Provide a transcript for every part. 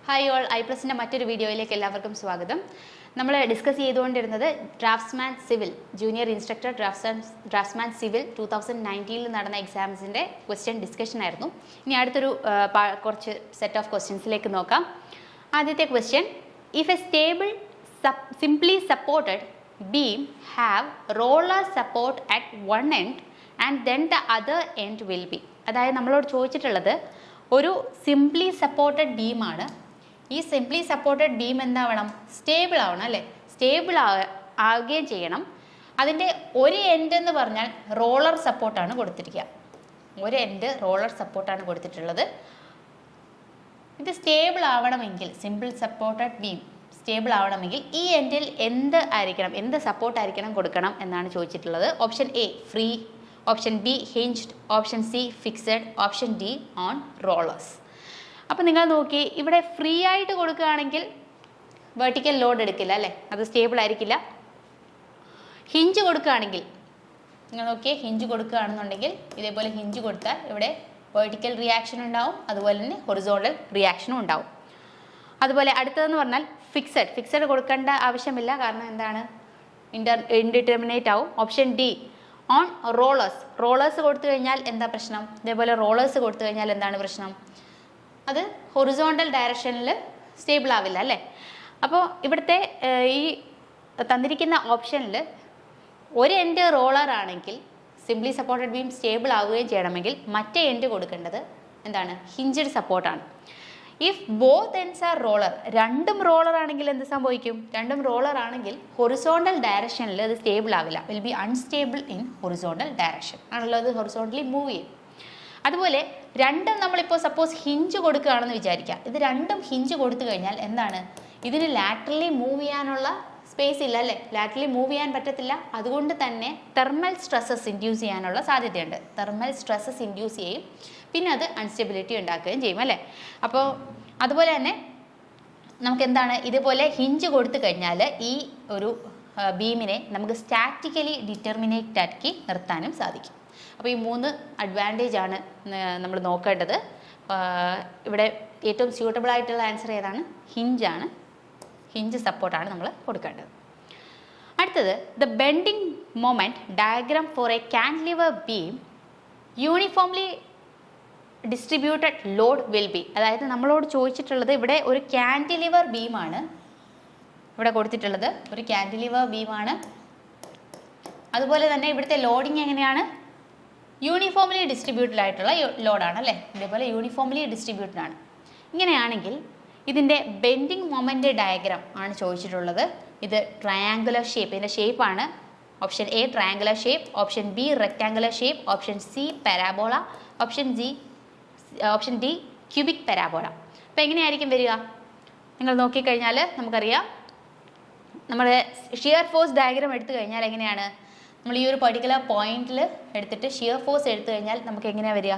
Hi all, ഐപ്ലസിൻ്റെ മറ്റൊരു വീഡിയോയിലേക്ക് എല്ലാവർക്കും സ്വാഗതം. നമ്മൾ ഡിസ്കസ് ചെയ്തുകൊണ്ടിരുന്നത് draughtsman civil junior instructor draughtsman civil 2019 നടന്ന എക്സാംസിൻ്റെ ക്വസ്റ്റ്യൻ ഡിസ്കഷൻ ആയിരുന്നു. ഇനി അടുത്തൊരു കുറച്ച് സെറ്റ് ഓഫ് ക്വസ്റ്റ്യൻസിലേക്ക് നോക്കാം. ആദ്യത്തെ question, if A stable simply supported beam have roller support at one end and then the other end will be. അതായത് നമ്മളോട് ചോദിച്ചിട്ടുള്ളത് ഒരു സിംപ്ലി സപ്പോർട്ടഡ് ബീമാണ്. ഈ സിംപ്ലി സപ്പോർട്ടഡ് ബീം എന്താവണം? സ്റ്റേബിൾ ആവണം അല്ലേ? സ്റ്റേബിൾ ആവുകയും ചെയ്യണം. അതിൻ്റെ ഒരു എൻഡ് എന്ന് പറഞ്ഞാൽ റോളർ സപ്പോർട്ടാണ് കൊടുത്തിരിക്കുക. ഒരു എൻഡ് റോളർ സപ്പോർട്ടാണ് കൊടുത്തിട്ടുള്ളത്. ഇത് സ്റ്റേബിൾ ആവണമെങ്കിൽ, സിംപിൾ സപ്പോർട്ടഡ് ബീം സ്റ്റേബിൾ ആവണമെങ്കിൽ ഈ എൻഡിൽ എന്ത് സപ്പോർട്ട് ആയിരിക്കണം കൊടുക്കണം എന്നാണ് ചോദിച്ചിട്ടുള്ളത്. Option A free, option B hinged, option C fixed, option D on rollers. അപ്പോൾ നിങ്ങൾ നോക്കി, ഇവിടെ ഫ്രീ ആയിട്ട് കൊടുക്കുകയാണെങ്കിൽ വെർട്ടിക്കൽ ലോഡ് എടുക്കില്ല അല്ലേ, അത് സ്റ്റേബിൾ ആയിരിക്കില്ല. ഹിഞ്ച് കൊടുക്കുകയാണെങ്കിൽ നിങ്ങൾ നോക്കിയേ, ഹിഞ്ച് കൊടുക്കുകയാണെന്നുണ്ടെങ്കിൽ ഇതേപോലെ ഹിഞ്ച് കൊടുത്താൽ ഇവിടെ വെർട്ടിക്കൽ റിയാക്ഷൻ ഉണ്ടാവും, അതുപോലെ തന്നെ ഹൊറിസോണ്ടൽ റിയാക്ഷനും ഉണ്ടാവും. അതുപോലെ അടുത്തതെന്ന് പറഞ്ഞാൽ ഫിക്സഡ് കൊടുക്കേണ്ട ആവശ്യമില്ല, കാരണം എന്താണ്, ഇൻഡിറ്റർമിനേറ്റ് ആവും. ഓപ്ഷൻ ഡി ഓൺ റോളേഴ്സ് കൊടുത്തു കഴിഞ്ഞാൽ എന്താ പ്രശ്നം? ഇതേപോലെ റോളേഴ്സ് കൊടുത്തു കഴിഞ്ഞാൽ എന്താണ് പ്രശ്നം? അത് ഹൊറിസോണ്ടൽ ഡയറക്ഷനിൽ സ്റ്റേബിൾ ആവില്ല അല്ലേ. അപ്പോൾ ഇവിടുത്തെ ഈ തന്നിരിക്കുന്ന ഓപ്ഷനിൽ ഒരു എൻഡ് റോളർ ആണെങ്കിൽ സിംപ്ലി സപ്പോർട്ടഡ് ബീം സ്റ്റേബിൾ ആവുകയും ചെയ്യണമെങ്കിൽ മറ്റേ എൻഡ് കൊടുക്കേണ്ടത് എന്താണ്? ഹിഞ്ച്ഡ് സപ്പോർട്ടാണ്. If both ends are roller, രണ്ടും റോളർ ആണെങ്കിൽ എന്ത് സംഭവിക്കും? രണ്ടും റോളർ ആണെങ്കിൽ ഹൊറിസോണ്ടൽ ഡയറക്ഷനിൽ അത് സ്റ്റേബിൾ ആവില്ല, will be unstable in horizontal direction ആണല്ലോ, അത് ഹൊറിസോണ്ടലി മൂവ് ചെയ്യും. അതുപോലെ രണ്ടും നമ്മളിപ്പോൾ സപ്പോസ് ഹിഞ്ച് കൊടുക്കുകയാണെന്ന് വിചാരിക്കുക, ഇത് രണ്ടും ഹിഞ്ച് കൊടുത്തു കഴിഞ്ഞാൽ എന്താണ്, ഇതിന് ലാറ്ററലി മൂവ് ചെയ്യാനുള്ള സ്പേസ് ഇല്ല അല്ലേ, ലാറ്ററലി മൂവ് ചെയ്യാൻ പറ്റത്തില്ല. അതുകൊണ്ട് തന്നെ തെർമൽ സ്ട്രെസ്സസ് ഇൻഡ്യൂസ് ചെയ്യാനുള്ള സാധ്യതയുണ്ട്. തെർമൽ സ്ട്രെസ്സസ് ഇൻഡ്യൂസ് ചെയ്യും, പിന്നെ അത് അൺസ്റ്റെബിലിറ്റി ഉണ്ടാക്കുകയും ചെയ്യും അല്ലേ. അപ്പോൾ അതുപോലെ തന്നെ നമുക്ക് എന്താണ്, ഇതുപോലെ ഹിഞ്ച് കൊടുത്തു കഴിഞ്ഞാൽ ഈ ഒരു ബീമിനെ നമുക്ക് സ്റ്റാറ്റിക്കലി ഡിറ്റർമിനേറ്റ് ആക്കി നിർത്താനും സാധിക്കും. അപ്പോൾ ഈ 3 അഡ്വാൻറ്റേജ് ആണ് നമ്മൾ നോക്കേണ്ടത്. ഇവിടെ ഏറ്റവും സ്യൂട്ടബിൾ ആയിട്ടുള്ള ആൻസർ ഏതാണ്? ഹിഞ്ചാണ്. ഹിഞ്ച് സപ്പോർട്ടാണ് നമ്മൾ കൊടുക്കേണ്ടത്. അടുത്തത്, the bending moment diagram for a cantilever beam uniformly distributed load will be. അതായത് നമ്മളോട് ചോദിച്ചിട്ടുള്ളത് ഇവിടെ ഒരു കാൻറ്റിലിവർ ബീമാണ് ഇവിടെ കൊടുത്തിട്ടുള്ളത്, ഒരു കാൻറ്റിലിവർ ബീമാണ്. അതുപോലെ തന്നെ ഇവിടുത്തെ ലോഡിങ് എങ്ങനെയാണ്? യൂണിഫോംലി ഡിസ്ട്രിബ്യൂട്ടഡ് ആയിട്ടുള്ള ലോഡാണ് അല്ലേ, ഇതേപോലെ യൂണിഫോംലി ഡിസ്ട്രിബ്യൂട്ടഡ് ആണ്. ഇങ്ങനെയാണെങ്കിൽ ഇതിൻ്റെ ബെൻഡിങ് മൊമെൻ്റ് ഡയഗ്രാം ആണ് ചോദിച്ചിട്ടുള്ളത്. ഇത് ട്രയാങ്കുലർ ഷേപ്പ്, ഇതിൻ്റെ ഷേപ്പാണ്. Option A triangular shape, option B rectangular shape, option C parabola, option D cubic parabola. അപ്പോൾ എങ്ങനെയായിരിക്കും വരിക? നിങ്ങൾ നോക്കിക്കഴിഞ്ഞാൽ നമുക്കറിയാം, നമ്മുടെ ഷിയർ ഫോഴ്സ് ഡയഗ്രാം എടുത്തു കഴിഞ്ഞാൽ എങ്ങനെയാണ്, നമ്മൾ ഈ ഒരു പർട്ടിക്കുലർ പോയിന്റിൽ എടുത്തിട്ട് ഷിയർ ഫോഴ്സ് എടുത്തു കഴിഞ്ഞാൽ നമുക്ക് എങ്ങനെയാണ് വരിക?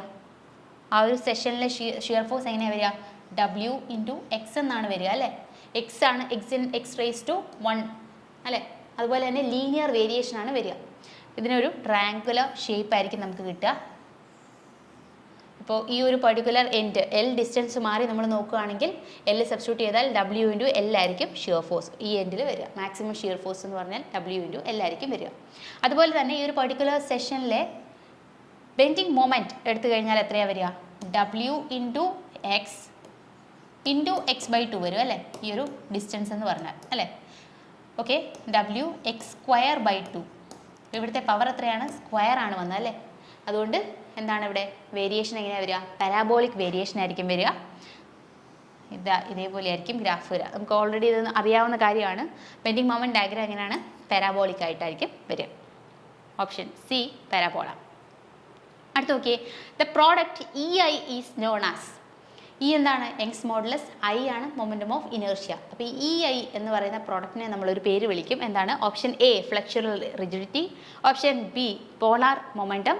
ആ ഒരു സെഷനിലെ ഷിയർ ഫോഴ്സ് എങ്ങനെയാണ് വരിക? W × X എന്നാണ് വരിക അല്ലേ. എക്സ് ആണ്, X റേസ് ടു 1 അല്ലേ. അതുപോലെ തന്നെ ലീനിയർ വേരിയേഷൻ ആണ് വരിക. ഇതിനൊരു ട്രയാങ്കുലർ ഷേപ്പ് ആയിരിക്കും നമുക്ക് കിട്ടുക. ഇപ്പോൾ ഈ ഒരു പർട്ടിക്കുലർ എൻഡ് L ഡിസ്റ്റൻസ് മാറി നമ്മൾ നോക്കുകയാണെങ്കിൽ L സബ്സ്റ്റിറ്റ്യൂട്ട് ചെയ്താൽ W × L ആയിരിക്കും ഷിയർ ഫോഴ്സ് ഈ എൻഡിൽ വരിക. മാക്സിമം ഷിയർ ഫോഴ്സ് എന്ന് പറഞ്ഞാൽ W × L ആയിരിക്കും വരിക. അതുപോലെ തന്നെ ഈ ഒരു പർട്ടിക്കുലർ സെഷനിലെ ബെൻഡിങ് മൊമെൻറ്റ് എടുത്തു കഴിഞ്ഞാൽ എത്രയാണ് വരിക? W × X × X/2 വരും അല്ലേ, ഈ ഒരു ഡിസ്റ്റൻസ് എന്ന് പറഞ്ഞാൽ അല്ലേ. Okay, WX²/2. ഇവിടുത്തെ പവർ എത്രയാണ്? സ്ക്വയർ ആണ് വന്നത് അല്ലേ. അതുകൊണ്ട് എന്താണ് ഇവിടെ വേരിയേഷൻ എങ്ങനെയാണ് വരിക? പാരാബോളിക് വേരിയേഷൻ ആയിരിക്കും വരിക. ഇതേപോലെ ആയിരിക്കും ഗ്രാഫ് വരിക. നമുക്ക് ഓൾറെഡി ഇത് അറിയാവുന്ന കാര്യമാണ്. ബെൻഡിങ് മൊമെൻറ്റ് ഡയഗ്രാം എങ്ങനെയാണ്? പാരാബോളിക് ആയിട്ടായിരിക്കും വരിക. Option C parabola. അടുത്ത് നോക്കിയേ, the product EI is known as. ഈ എന്താണ്? Young's modulus. I ആണ് മൊമെൻറ്റം ഓഫ് ഇനേർഷ്യ. അപ്പോൾ ഈ EI എന്ന് പറയുന്ന പ്രോഡക്റ്റിനെ നമ്മളൊരു പേര് വിളിക്കും. എന്താണ്? Option A flexural rigidity, option B polar momentum,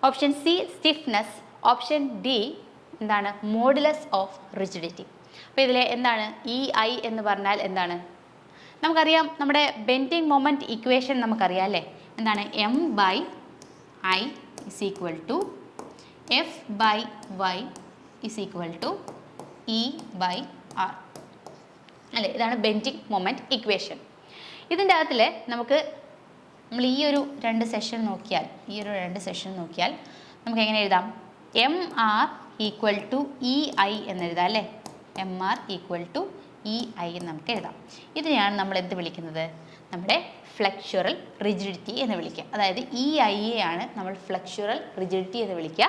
option C stiffness, option D എന്താണ്? Modulus of rigidity. അപ്പോൾ ഇതിലെ എന്താണ് EI എന്ന് പറഞ്ഞാൽ എന്താണ്? നമുക്കറിയാം, നമ്മുടെ ബെൻഡിങ് മൊമെൻറ്റ് ഇക്വേഷൻ നമുക്കറിയാം അല്ലേ. എന്താണ്? M/I = F/y = E/r. ആർ അല്ലേ. ഇതാണ് ബെൻഡിങ് മൊമെൻറ്റ് ഇക്വേഷൻ. ഇതിൻ്റെ അകത്തിൽ നമുക്ക് നമ്മൾ ഈ ഒരു രണ്ട് സെഷൻ നോക്കിയാൽ നമുക്ക് എങ്ങനെ എഴുതാം? M R equal to E I എന്നെഴുതാം അല്ലേ. M R equal to E I എന്ന് നമുക്ക് എഴുതാം. ഇതിനെയാണ് നമ്മൾ എന്ത് വിളിക്കുന്നത്? നമ്മുടെ ഫ്ലെക്ചറൽ റിജിഡിറ്റി എന്ന് വിളിക്കുക. അതായത് ഇ ഐ എ ആണ് നമ്മൾ ഫ്ലെക്ചറൽ റിജിഡിറ്റി എന്ന് വിളിക്കുക.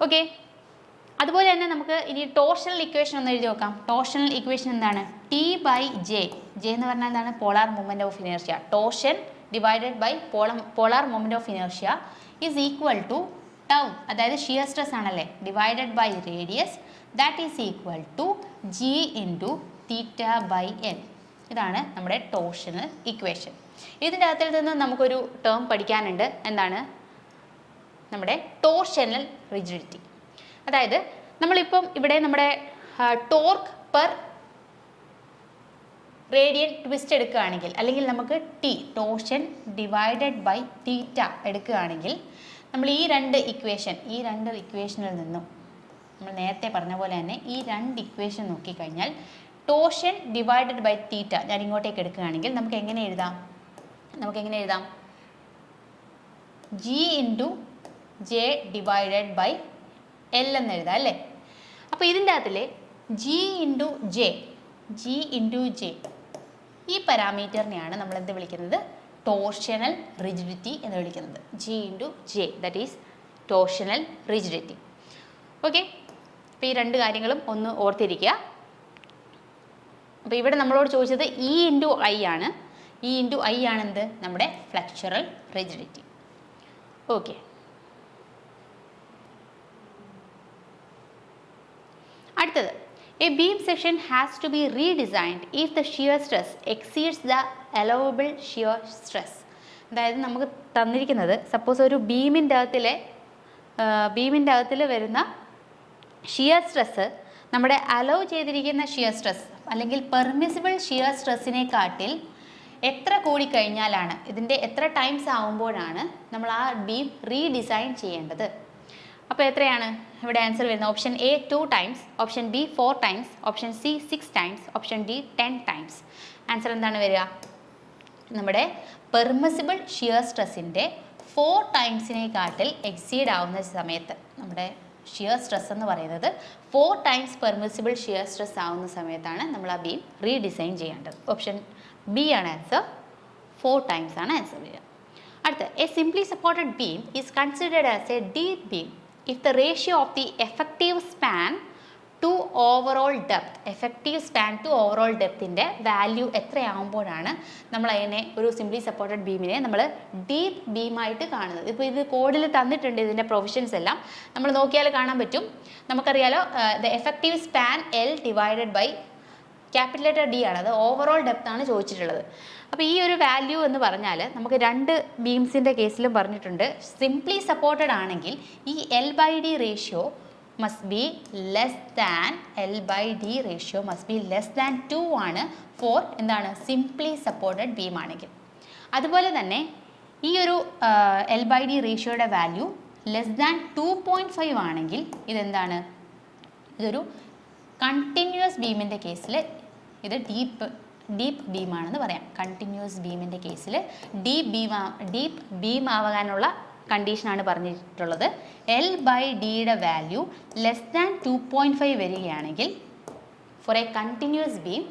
ഓക്കെ. അതുപോലെ തന്നെ നമുക്ക് ഇനി ടോർഷണൽ ഇക്വേഷൻ ഒന്ന് എഴുതി നോക്കാം. ടോർഷണൽ ഇക്വേഷൻ എന്താണ്? T by J. ജെ എന്ന് പറഞ്ഞാൽ എന്താണ്? Polar moment of inertia. Torsion divided by polar moment of inertia is equal to tau, അതായത് ഷിയർ സ്ട്രെസ് ആണല്ലേ, divided by radius, that is equal to G into theta by L. ഇതാണ് നമ്മുടെ torsional equation. ഇതിൻ്റെ അകത്തിൽ നിന്ന് നമുക്കൊരു term പഠിക്കാനുണ്ട്. എന്താണ്? നമ്മുടെ ടോർഷണൽ റിജിഡിറ്റി. അതായത് നമ്മളിപ്പം ഇവിടെ നമ്മുടെ ടോർക്ക് പെർ റേഡിയൻ ട്വിസ്റ്റ് എടുക്കുകയാണെങ്കിൽ, അല്ലെങ്കിൽ നമുക്ക് T torsion divided by theta എടുക്കുകയാണെങ്കിൽ, നമ്മൾ ഈ രണ്ട് ഇക്വേഷനിൽ നിന്നും നമ്മൾ നേരത്തെ പറഞ്ഞ പോലെ തന്നെ ഈ രണ്ട് ഇക്വേഷൻ നോക്കിക്കഴിഞ്ഞാൽ ടോർഷൻ ഡിവൈഡഡ് ബൈ തീറ്റ ഞാൻ ഇങ്ങോട്ടേക്ക് എടുക്കുകയാണെങ്കിൽ നമുക്ക് എങ്ങനെ എഴുതാം? G into J divided by L എന്ന് എഴുതാം അല്ലേ. അപ്പോൾ ഇതിൻ്റെ അകത്തിൽ ജി ഇൻറ്റു ജെ ഈ പാരാമീറ്ററിനെയാണ് നമ്മൾ എന്ത് വിളിക്കുന്നത്? ടോർഷണൽ റിജിഡിറ്റി എന്ന് വിളിക്കുന്നത്. G into J, that is torsional rigidity. Okay. അപ്പോൾ ഈ രണ്ട് കാര്യങ്ങളും ഒന്ന് ഓർത്തിരിക്കുക. അപ്പോൾ ഇവിടെ നമ്മളോട് ചോദിച്ചത് ഇ ഇൻറ്റു ഐ ആണ്. ഇ ഇൻറ്റു ഐ ആണ് എന്ത്? നമ്മുടെ ഫ്ലെക്ചറൽ റിജിഡിറ്റി. ഓക്കെ. അടുത്തത്, a beam section has to be redesigned if the shear stress exceeds the allowable shear stress. അതായത് നമുക്ക് തന്നിരിക്കുന്നത് സപ്പോസ് ഒരു ബീമിൻ്റെ അകത്തിൽ വരുന്ന ഷിയർ സ്ട്രെസ് നമ്മുടെ അലോ ചെയ്തിരിക്കുന്ന ഷിയർ സ്ട്രെസ് അല്ലെങ്കിൽ പെർമിസിബിൾ ഷിയർ സ്ട്രെസ്സിനെക്കാട്ടിൽ എത്ര കൂടിക്കഴിഞ്ഞാലാണ്, ഇതിൻ്റെ എത്ര ടൈംസ് ആവുമ്പോഴാണ് നമ്മൾ ആ ബീം റീഡിസൈൻ ചെയ്യേണ്ടത്. അപ്പോൾ എത്രയാണ് ഇവിടെ ആൻസർ വരുന്നത്? Option A 2 times, option B 4 times, option C 6 times, option D 10 times. Answer എന്താണ് വരിക? നമ്മുടെ പെർമിസിബിൾ ഷിയർ സ്ട്രെസ്സിൻ്റെ 4 ടൈംസിനെക്കാട്ടിൽ എക്സീഡ് ആവുന്ന സമയത്ത്, നമ്മുടെ ഷിയർ സ്ട്രെസ് എന്ന് പറയുന്നത് 4 ടൈംസ് പെർമിസിബിൾ ഷിയർ സ്ട്രെസ് ആവുന്ന സമയത്താണ് നമ്മൾ ആ ബീം റീഡിസൈൻ ചെയ്യേണ്ടത്. ഓപ്ഷൻ ബി ആണ് ആൻസർ. 4 ടൈംസ് ആണ് ആൻസർ വരിക. അടുത്ത, a simply supported beam is considered as a deep beam if the ratio of the effective span to overall depthന്റെ വാല്യൂ എത്രയാകുമ്പോഴാണ് നമ്മൾ അതിനെ ഒരു സിംപ്ലി സപ്പോർട്ടഡ് ബീമിനെ നമ്മൾ ഡീപ്പ് ബീമായിട്ട് കാണുന്നത്. ഇപ്പോൾ ഇത് കോഡിൽ തന്നിട്ടുണ്ട് ഇതിൻ്റെ പ്രൊവിഷൻസ് എല്ലാം, നമ്മൾ നോക്കിയാൽ കാണാൻ പറ്റും. നമുക്കറിയാലോ the effective span L divided by capital letter D ആണ്, അത് ഓവറോൾ ഡെപ്ത് ആണ് ചോദിച്ചിട്ടുള്ളത്. അപ്പോൾ ഈ ഒരു വാല്യൂ എന്ന് പറഞ്ഞാൽ നമുക്ക് രണ്ട് ബീംസിൻ്റെ കേസിലും പറഞ്ഞിട്ടുണ്ട്. സിംപ്ലി സപ്പോർട്ടഡ് ആണെങ്കിൽ ഈ L by D ratio must be less than 2 ആണ് ഫോർ എന്താണ് സിംപ്ലി സപ്പോർട്ടഡ് ബീം ആണെങ്കിൽ. അതുപോലെ തന്നെ ഈ ഒരു എൽ ബൈ ഡി റേഷ്യോയുടെ വാല്യൂ ലെസ് ദാൻ 2.5 ആണെങ്കിൽ ഇതെന്താണ്? ഇതൊരു കണ്ടിന്യൂസ് ബീമിൻ്റെ കേസിൽ ഇത് ഡീപ്പ് ബീമാണെന്ന് പറയാം. കണ്ടിന്യൂസ് ബീമിൻ്റെ കേസിൽ ഡീപ്പ് ബീം ആവാനുള്ള കണ്ടീഷനാണ് പറഞ്ഞിട്ടുള്ളത്. എൽ ബൈ ഡിയുടെ വാല്യൂ ലെസ് ദാൻ 2.5 വരികയാണെങ്കിൽ ഫോർ എ കണ്ടിന്യൂസ് ബീം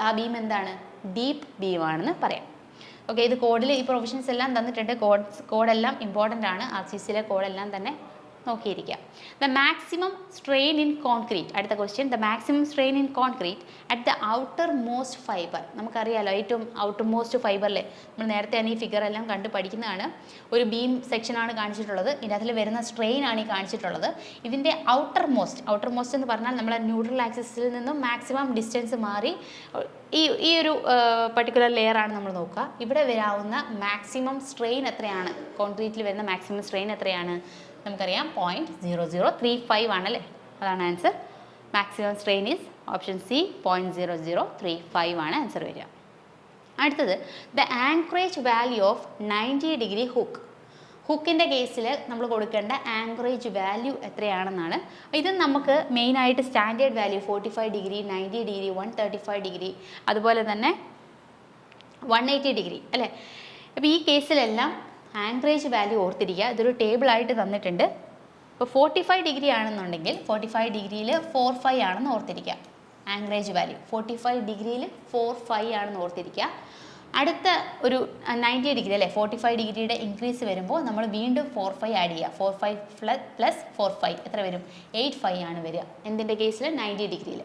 ആ ബീം എന്താണ്? ഡീപ്പ് ബീമാണെന്ന് പറയാം. ഓക്കെ, ഇത് കോഡിൽ ഈ പ്രൊവിഷൻസ് എല്ലാം തന്നിട്ടുണ്ട്. കോഡെല്ലാം ഇമ്പോർട്ടൻ്റ് ആണ്. RCCയിലെ കോഡെല്ലാം തന്നെ നോക്കിയിരിക്കുക. The maximum strain in concrete. അടുത്ത question, the maximum strain in concrete at the outer most fibre. നമുക്കറിയാലോ ഏറ്റവും ഔട്ടർ മോസ്റ്റ് ഫൈബറിലെ നമ്മൾ നേരത്തെ തന്നെ ഈ ഫിഗർ എല്ലാം കണ്ട് പഠിക്കുന്നതാണ്. ഒരു ബീം സെക്ഷനാണ് കാണിച്ചിട്ടുള്ളത്. ഇതിനകത്തിൽ വരുന്ന സ്ട്രെയിൻ ആണ് ഈ കാണിച്ചിട്ടുള്ളത്. ഇതിൻ്റെ ഔട്ടർ മോസ്റ്റ് എന്ന് പറഞ്ഞാൽ നമ്മുടെ ന്യൂട്രൽ ആക്സിസിൽ നിന്നും മാക്സിമം ഡിസ്റ്റൻസ് മാറി ഈ ഒരു പർട്ടിക്കുലർ ലെയർ ആണ് നമ്മൾ നോക്കുക. ഇവിടെ വരാവുന്ന മാക്സിമം സ്ട്രെയിൻ എത്രയാണ്? കോൺക്രീറ്റിൽ വരുന്ന മാക്സിമം സ്ട്രെയിൻ എത്രയാണ്? നമുക്കറിയാം 0.0035 ആണല്ലേ, അതാണ് answer. Maximum strain is option C 0.0035 ആണ് ആൻസർ വരിക. അടുത്തത്, the anchorage value of 90 degree hook. ഹുക്കിൻ്റെ കേസിൽ നമ്മൾ കൊടുക്കേണ്ട ആങ്കറേജ് വാല്യൂ എത്രയാണെന്നാണ്. ഇത് നമുക്ക് മെയിനായിട്ട് standard value 45 degree, 90 degree, 135 degree, അതുപോലെ തന്നെ 180 ഡിഗ്രി അല്ലേ. അപ്പോൾ ഈ കേസിലെല്ലാം ആങ്കറേജ് വാല്യൂ ഓർത്തിരിക്കുക. ഇതൊരു ടേബിളായിട്ട് തന്നിട്ടുണ്ട്. ഇപ്പോൾ 45 ഡിഗ്രി ആണെന്നുണ്ടെങ്കിൽ 45 ഡിഗ്രിയിൽ 45 ആണെന്ന് ഓർത്തിരിക്കുക. ആങ്കറേജ് വാല്യൂ 45 ഡിഗ്രിയിൽ 45 ആണെന്ന് ഓർത്തിരിക്കുക. അടുത്ത ഒരു 90 ഡിഗ്രി അല്ലേ, 45 ഡിഗ്രിയുടെ ഇൻക്രീസ് വരുമ്പോൾ നമ്മൾ വീണ്ടും 45 ആഡ് ചെയ്യുക. 45 പ്ലസ് 45 എത്ര വരും? 85 ആണ് വരിക. എന്തിൻ്റെ കേസിൽ? 90 ഡിഗ്രിയിൽ.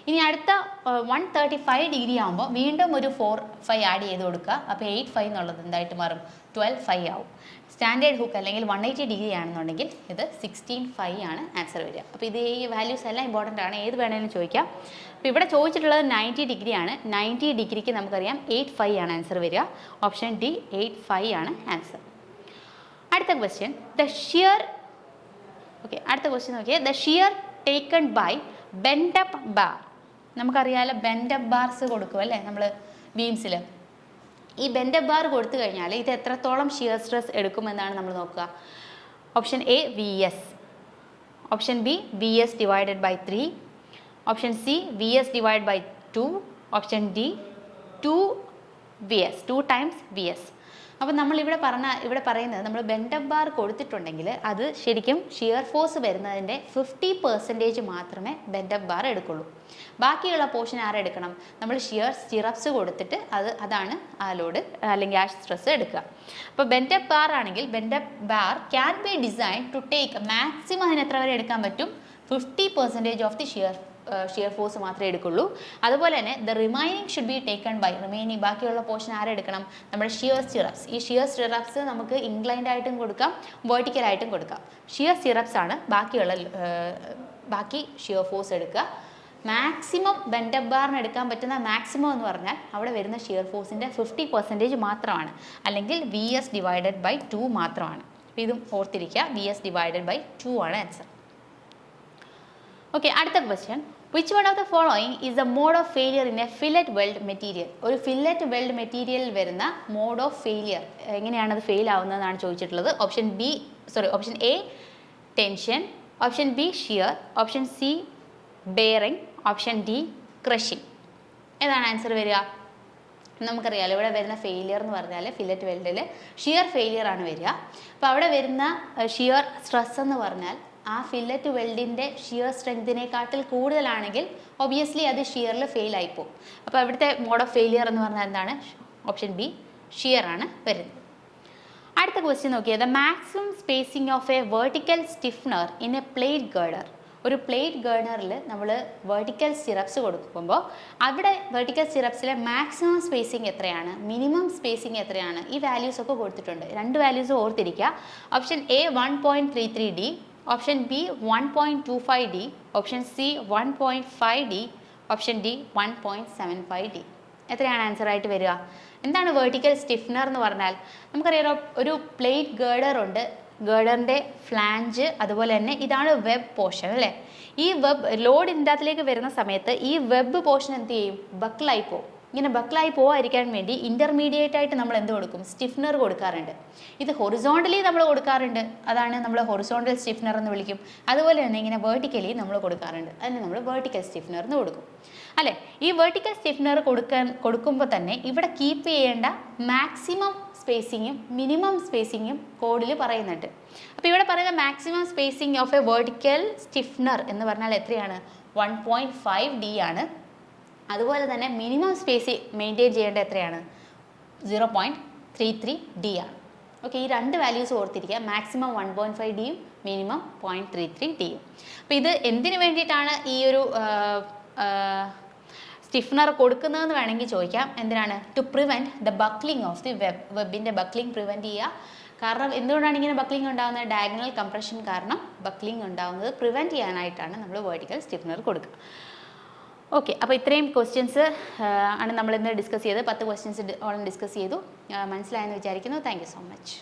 ഇനി അടുത്ത 135 ഡിഗ്രി ആകുമ്പോൾ വീണ്ടും ഒരു 45 ആഡ് ചെയ്ത് കൊടുക്കുക. അപ്പോൾ 85 എന്നുള്ളത് എന്തായിട്ട് മാറും? 12.5 ആവും. സ്റ്റാൻഡേർഡ് ഹുക്ക് അല്ലെങ്കിൽ 180 ഡിഗ്രി ആണെന്നുണ്ടെങ്കിൽ ഇത് 16.5 ആണ് ആൻസർ വരിക. അപ്പോൾ ഇത് ഈ വാല്യൂസ് എല്ലാം ഇമ്പോർട്ടൻ്റ് ആണ്, ഏത് വേണമെങ്കിലും ചോദിക്കാം. അപ്പോൾ ഇവിടെ ചോദിച്ചിട്ടുള്ളത് 90 ഡിഗ്രി ആണ്. 90 ഡിഗ്രിക്ക് നമുക്കറിയാം 85 ആണ് ആൻസർ വരിക. ഓപ്ഷൻ ഡി 85 ആണ് ആൻസർ. അടുത്ത ക്വസ്റ്റ്യൻ, അടുത്ത ക്വസ്റ്റ്യൻ നോക്കിയാൽ the shear taken by bend up bar. നമുക്കറിയാമല്ലോ ബെൻഡ് അപ്പ് ബാർസ് കൊടുക്കും അല്ലേ നമ്മൾ ബീംസിൽ. ഈ ബെൻഡ് അപ്പ് ബാർ കൊടുത്തു കഴിഞ്ഞാൽ ഇത് എത്രത്തോളം ഷിയർ സ്ട്രെസ് എടുക്കുമെന്നാണ് നമ്മൾ നോക്കുക. Option A VS, option B VS divided by 3, option C VS divide by 2, option D 2 times VS. അപ്പോൾ നമ്മളിവിടെ പറയുന്നത് നമ്മൾ ബെൻഡ് അപ്പ് ബാർ കൊടുത്തിട്ടുണ്ടെങ്കിൽ അത് ശരിക്കും ഷിയർ ഫോഴ്സ് വരുന്നതിൻ്റെ 50% മാത്രമേ ബെൻഡ് അപ്പ് ബാർ എടുക്കുള്ളൂ. ബാക്കിയുള്ള പോർഷൻ ആരെടുക്കണം? നമ്മൾ ഷിയർ സ്റ്റിറപ്സ് കൊടുത്തിട്ട് അതാണ് ആ ലോഡ് അല്ലെങ്കിൽ ആ സ്ട്രെസ് എടുക്കുക. അപ്പോൾ ബെൻഡ് അപ്പ് ബാർ ആണെങ്കിൽ bend up bar can be design to take maximum അതിന് എത്ര വരെ എടുക്കാൻ പറ്റും? 50% ഓഫ് ദി ഷിയർ ഫോഴ്സ് മാത്രമേ എടുക്കുള്ളൂ. അതുപോലെ തന്നെ the remaining should be taken by remaining ബാക്കിയുള്ള പോർഷൻ ആരെടുക്കണം? നമ്മുടെ ഷിയർ സ്റ്റിറപ്സ്. ഈ ഷിയർ സ്റ്റിറപ്സ് നമുക്ക് ഇൻക്ലൈൻഡ് ആയിട്ടും കൊടുക്കാം, വെർട്ടിക്കലായിട്ടും കൊടുക്കാം. ഷിയർ സ്റ്റിറപ്സ് ആണ് ബാക്കി ഷിയർ ഫോഴ്സ് എടുക്കുക. മാക്സിമം ബെൻഡ് അപ്പ് ബാറിന് എടുക്കാൻ പറ്റുന്ന മാക്സിമം എന്ന് പറഞ്ഞാൽ അവിടെ വരുന്ന ഷിയർ ഫോഴ്സിൻ്റെ 50% മാത്രമാണ്, അല്ലെങ്കിൽ VS ഡിവൈഡഡ് ബൈ 2 മാത്രമാണ്. അപ്പോൾ ഇതും ഓർത്തിരിക്കുക, VS ഡിവൈഡഡ് ബൈ 2 ആണ് ആൻസർ. ഓക്കെ, അടുത്ത question, which one of the following is the mode of failure in a fillet weld material. ഒരു ഫില്ലറ്റ് വെൽഡ് മെറ്റീരിയലിൽ വരുന്ന മോഡ് ഓഫ് ഫെയിലിയർ എങ്ങനെയാണത് ഫെയിൽ ആവുന്നതെന്നാണ് ചോദിച്ചിട്ടുള്ളത്. Option A tension, option B shear, option C bearing, option D crushing. ഏതാണ് answer വരിക? നമുക്കറിയാലോ ഇവിടെ വരുന്ന ഫെയിലിയർ എന്ന് പറഞ്ഞാൽ ഫില്ലറ്റ് വെൽഡിൽ ഷിയർ ഫെയിലിയർ ആണ് വരിക. അപ്പോൾ അവിടെ വരുന്ന ഷിയർ സ്ട്രെസ് എന്ന് പറഞ്ഞാൽ ആ ഫില്ലറ്റ് വെൽഡിൻ്റെ ഷിയർ സ്ട്രെങ്തിനെക്കാട്ടിൽ കൂടുതലാണെങ്കിൽ ഒബിയസ്ലി അത് ഷിയറിൽ ഫെയിൽ ആയിപ്പോവും. അപ്പോൾ അവിടുത്തെ മോഡ് ഓഫ് ഫെയിലിയർ എന്ന് പറഞ്ഞാൽ എന്താണ്? ഓപ്ഷൻ ബി ഷിയർ ആണ് വരുന്നത്. അടുത്ത ക്വസ്റ്റ്യൻ നോക്കിയാൽ the maximum spacing of A vertical stiffener in A plate girder. ഒരു പ്ലേറ്റ് ഗേർണറിൽ നമ്മൾ വെർട്ടിക്കൽ സ്റ്റിറപ്സ് കൊടുക്കുമ്പോൾ അവിടെ വെർട്ടിക്കൽ സ്റ്റിറപ്സിലെ മാക്സിമം സ്പേസിങ് എത്രയാണ്, മിനിമം സ്പേസിങ് എത്രയാണ്, ഈ വാല്യൂസ് ഒക്കെ കൊടുത്തിട്ടുണ്ട്. രണ്ട് വാല്യൂസ് ഓർത്തിരിക്കുക. Option A 1.33 D, option B 1.25 D, option C 1.5 D, option D 1.75 D. എത്രയാണ് ആൻസർ ആയിട്ട് വരിക? എന്താണ് വെർട്ടിക്കൽ സ്റ്റിഫ്നർ എന്ന് പറഞ്ഞാൽ? നമുക്കറിയാം ഒരു പ്ലേറ്റ് ഗേർഡർ ഉണ്ട്, ഗേർഡറിൻ്റെ ഫ്ലാഞ്ച്, അതുപോലെ തന്നെ ഇതാണ് വെബ് പോർഷൻ അല്ലേ. ഈ വെബ് ലോഡ് ഇതിനകത്തിലേക്ക് വരുന്ന സമയത്ത് ഈ വെബ് പോർഷൻ എന്ത് ചെയ്യും? ബക്കിളായി പോകും. ഇങ്ങനെ ബക്കിളായി പോകാതിരിക്കാൻ വേണ്ടി ഇൻ്റർമീഡിയറ്റ് ആയിട്ട് നമ്മൾ എന്ത് കൊടുക്കും? സ്റ്റിഫ്നർ കൊടുക്കാറുണ്ട്. ഇത് ഹൊറിസോണ്ടലി നമ്മൾ കൊടുക്കാറുണ്ട്, അതാണ് നമ്മൾ ഹൊറിസോണ്ടൽ സ്റ്റിഫ്നർ എന്ന് വിളിക്കും. അതുപോലെ തന്നെ ഇങ്ങനെ വെർട്ടിക്കലി നമ്മൾ കൊടുക്കാറുണ്ട്, അതിന് നമ്മൾ വെർട്ടിക്കൽ സ്റ്റിഫ്നർ എന്ന് കൊടുക്കും അല്ലേ. ഈ വെർട്ടിക്കൽ സ്റ്റിഫ്നർ കൊടുക്കുമ്പോൾ തന്നെ ഇവിടെ കീപ്പ് ചെയ്യേണ്ട മാക്സിമം സ്പേസിങ്ങും മിനിമം സ്പേസിങ്ങും കോഡിൽ പറയുന്നുണ്ട്. അപ്പോൾ ഇവിടെ പറയുന്ന maximum spacing of A vertical stiffener എന്ന് പറഞ്ഞാൽ എത്രയാണ്? 1.5 D ആണ്. അതുപോലെ തന്നെ മിനിമം സ്പേസ് മെയിൻറ്റെയിൻ ചെയ്യേണ്ട എത്രയാണ്? 0.33 D ആണ്. ഓക്കെ, ഈ രണ്ട് വാല്യൂസ് ഓർത്തിരിക്കുക. മാക്സിമം 1.5 D യും മിനിമം 0.33 D യും. അപ്പോൾ ഇത് എന്തിനു വേണ്ടിയിട്ടാണ് ഈ ഒരു സ്റ്റിഫ്നർ കൊടുക്കുന്നതെന്ന് വേണമെങ്കിൽ ചോദിക്കാം. എന്തിനാണ്? To prevent the buckling of the വെബിൻ്റെ ബക്ലിംഗ് പ്രിവെൻറ്റ് ചെയ്യുക. കാരണം എന്തുകൊണ്ടാണ് ഇങ്ങനെ ബക്ലിംഗ് ഉണ്ടാകുന്നത്? ഡയഗണൽ കംപ്രഷൻ കാരണം ബക്ലിംഗ് ഉണ്ടാകുന്നത് പ്രിവെൻറ്റ് ചെയ്യാനായിട്ടാണ് നമ്മൾ വെർട്ടിക്കൽ സ്റ്റിഫ്നർ കൊടുക്കുക. ഓക്കെ, അപ്പോൾ ഇത്രയും ക്വസ്റ്റ്യൻസ് ആണ് നമ്മളിന്ന് ഡിസ്കസ് ചെയ്തത്. 10 ക്വസ്റ്റ്യൻസ് ഓളം ഡിസ്കസ് ചെയ്തു. മനസ്സിലായെന്ന് വിചാരിക്കുന്നു. Thank you so much.